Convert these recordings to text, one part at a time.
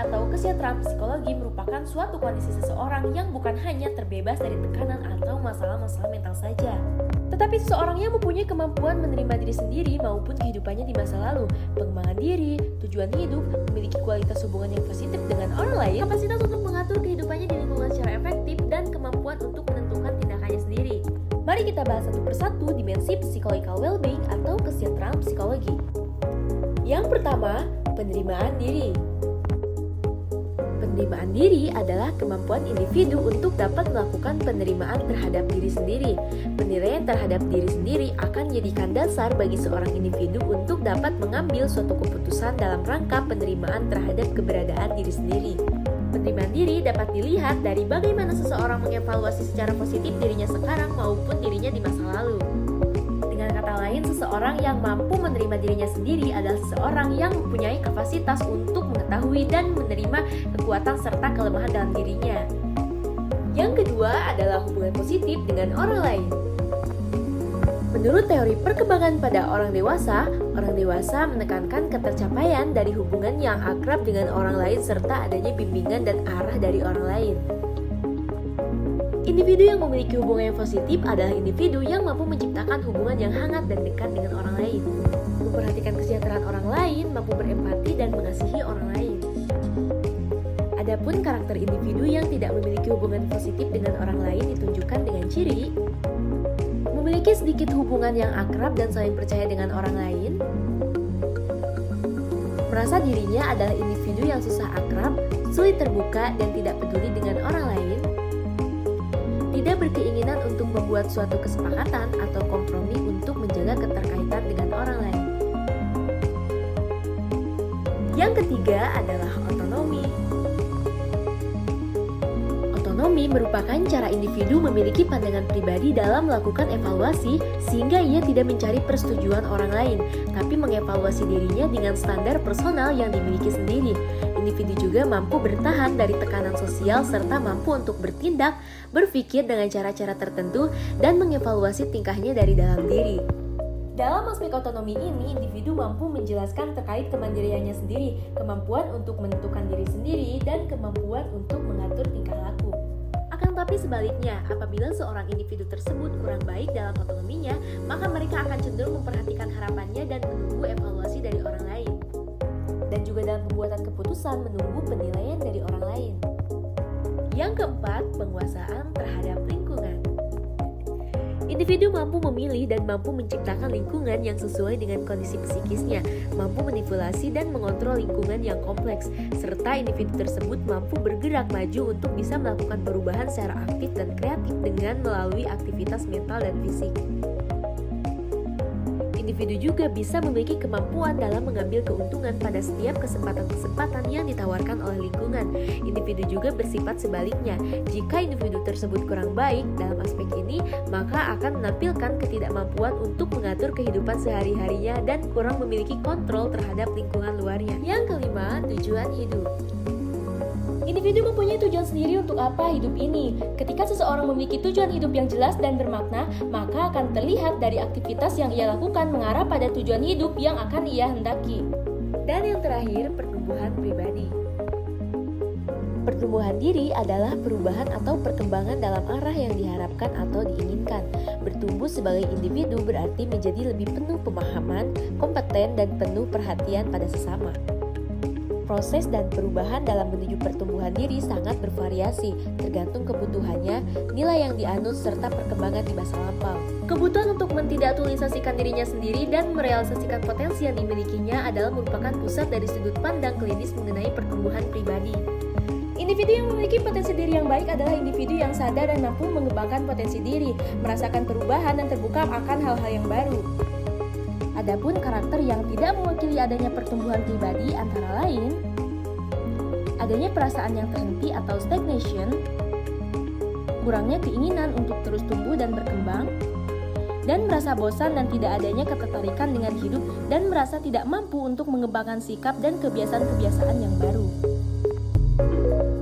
atau kesejahteraan psikologi merupakan suatu kondisi seseorang yang bukan hanya terbebas dari tekanan atau masalah-masalah mental saja, tetapi seseorang yang mempunyai kemampuan menerima diri sendiri maupun kehidupannya di masa lalu, pengembangan diri, tujuan hidup, memiliki kualitas hubungan yang positif dengan orang lain, kapasitas untuk mengatur kehidupannya di lingkungan secara efektif, dan kemampuan untuk menentukan tindakannya sendiri. Mari kita bahas satu persatu dimensi psychological well-being atau kesejahteraan psikologi. Yang pertama, penerimaan diri. Penerimaan diri adalah kemampuan individu untuk dapat melakukan penerimaan terhadap diri sendiri. Penilaian terhadap diri sendiri akan menjadikan dasar bagi seorang individu untuk dapat mengambil suatu keputusan dalam rangka penerimaan terhadap keberadaan diri sendiri. Penerimaan diri dapat dilihat dari bagaimana seseorang mengevaluasi secara positif dirinya sekarang maupun dirinya di masa lalu. Dengan kata lain, seseorang yang mampu menerima dirinya sendiri adalah seseorang yang mempunyai kapasitas untuk mengetahui dan menerima kekuatan serta kelemahan dalam dirinya. Yang kedua adalah hubungan positif dengan orang lain. Menurut teori perkembangan pada orang dewasa menekankan ketercapaian dari hubungan yang akrab dengan orang lain serta adanya bimbingan dan arah dari orang lain. Individu yang memiliki hubungan yang positif adalah individu yang mampu menciptakan hubungan yang hangat dan dekat dengan orang lain, memperhatikan kesejahteraan orang lain, mampu berempati dan mengasihi orang lain. Adapun karakter individu yang tidak memiliki hubungan positif dengan orang lain ditunjukkan dengan ciri memiliki sedikit hubungan yang akrab dan saling percaya dengan orang lain, merasa dirinya adalah individu yang susah akrab, sulit terbuka dan tidak peduli dengan orang lain, tidak berkeinginan untuk membuat suatu kesepakatan atau kompromi untuk menjaga keterkaitan dengan orang lain. Yang ketiga adalah otonomi. Otonomi merupakan cara individu memiliki pandangan pribadi dalam melakukan evaluasi sehingga ia tidak mencari persetujuan orang lain, tapi mengevaluasi dirinya dengan standar personal yang dimiliki sendiri. Individu juga mampu bertahan dari tekanan sosial serta mampu untuk bertindak, berpikir dengan cara-cara tertentu, dan mengevaluasi tingkahnya dari dalam diri. Dalam aspek otonomi ini, individu mampu menjelaskan terkait kemandiriannya sendiri, kemampuan untuk menentukan diri sendiri, dan kemampuan untuk mengatur tingkah laku. Akan tetapi sebaliknya, apabila seorang individu tersebut kurang baik dalam otonominya, maka mereka akan cenderung memperhatikan harapannya dan menunggu evaluasi dari orang lain. Dan juga dalam pembuatan keputusan menunggu penilaian dari orang lain. Yang keempat, penguasaan terhadap lingkungan. Individu mampu memilih dan mampu menciptakan lingkungan yang sesuai dengan kondisi psikisnya, mampu manipulasi dan mengontrol lingkungan yang kompleks, serta individu tersebut mampu bergerak maju untuk bisa melakukan perubahan secara aktif dan kreatif dengan melalui aktivitas mental dan fisik. Individu juga bisa memiliki kemampuan dalam mengambil keuntungan pada setiap kesempatan-kesempatan yang ditawarkan oleh lingkungan. Individu juga bersifat sebaliknya. Jika individu tersebut kurang baik dalam aspek ini, maka akan menampilkan ketidakmampuan untuk mengatur kehidupan sehari-harinya dan kurang memiliki kontrol terhadap lingkungan luarnya. Yang kelima, tujuan hidup. Individu mempunyai tujuan sendiri untuk apa hidup ini. Ketika seseorang memiliki tujuan hidup yang jelas dan bermakna, maka akan terlihat dari aktivitas yang ia lakukan mengarah pada tujuan hidup yang akan ia hendaki. Dan yang terakhir, pertumbuhan pribadi. Pertumbuhan diri adalah perubahan atau perkembangan dalam arah yang diharapkan atau diinginkan. Bertumbuh sebagai individu berarti menjadi lebih penuh pemahaman, kompeten, dan penuh perhatian pada sesama. Proses dan perubahan dalam menuju pertumbuhan diri sangat bervariasi, tergantung kebutuhannya, nilai yang dianut, serta perkembangan di masa lampau. Kebutuhan untuk mentidaktualisasikan dirinya sendiri dan merealisasikan potensi yang dimilikinya adalah merupakan pusat dari sudut pandang klinis mengenai pertumbuhan pribadi. Individu yang memiliki potensi diri yang baik adalah individu yang sadar dan mampu mengembangkan potensi diri, merasakan perubahan dan terbuka akan hal-hal yang baru. Adapun karakter yang tidak mewakili adanya pertumbuhan pribadi antara lain adanya perasaan yang terhenti atau stagnation, kurangnya keinginan untuk terus tumbuh dan berkembang, dan merasa bosan dan tidak adanya ketertarikan dengan hidup dan merasa tidak mampu untuk mengembangkan sikap dan kebiasaan-kebiasaan yang baru.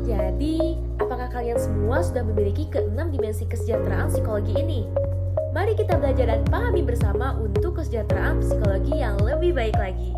Jadi, apakah kalian semua sudah memiliki keenam dimensi kesejahteraan psikologi ini? Mari kita belajar dan pahami bersama untuk kesejahteraan psikologi yang lebih baik lagi.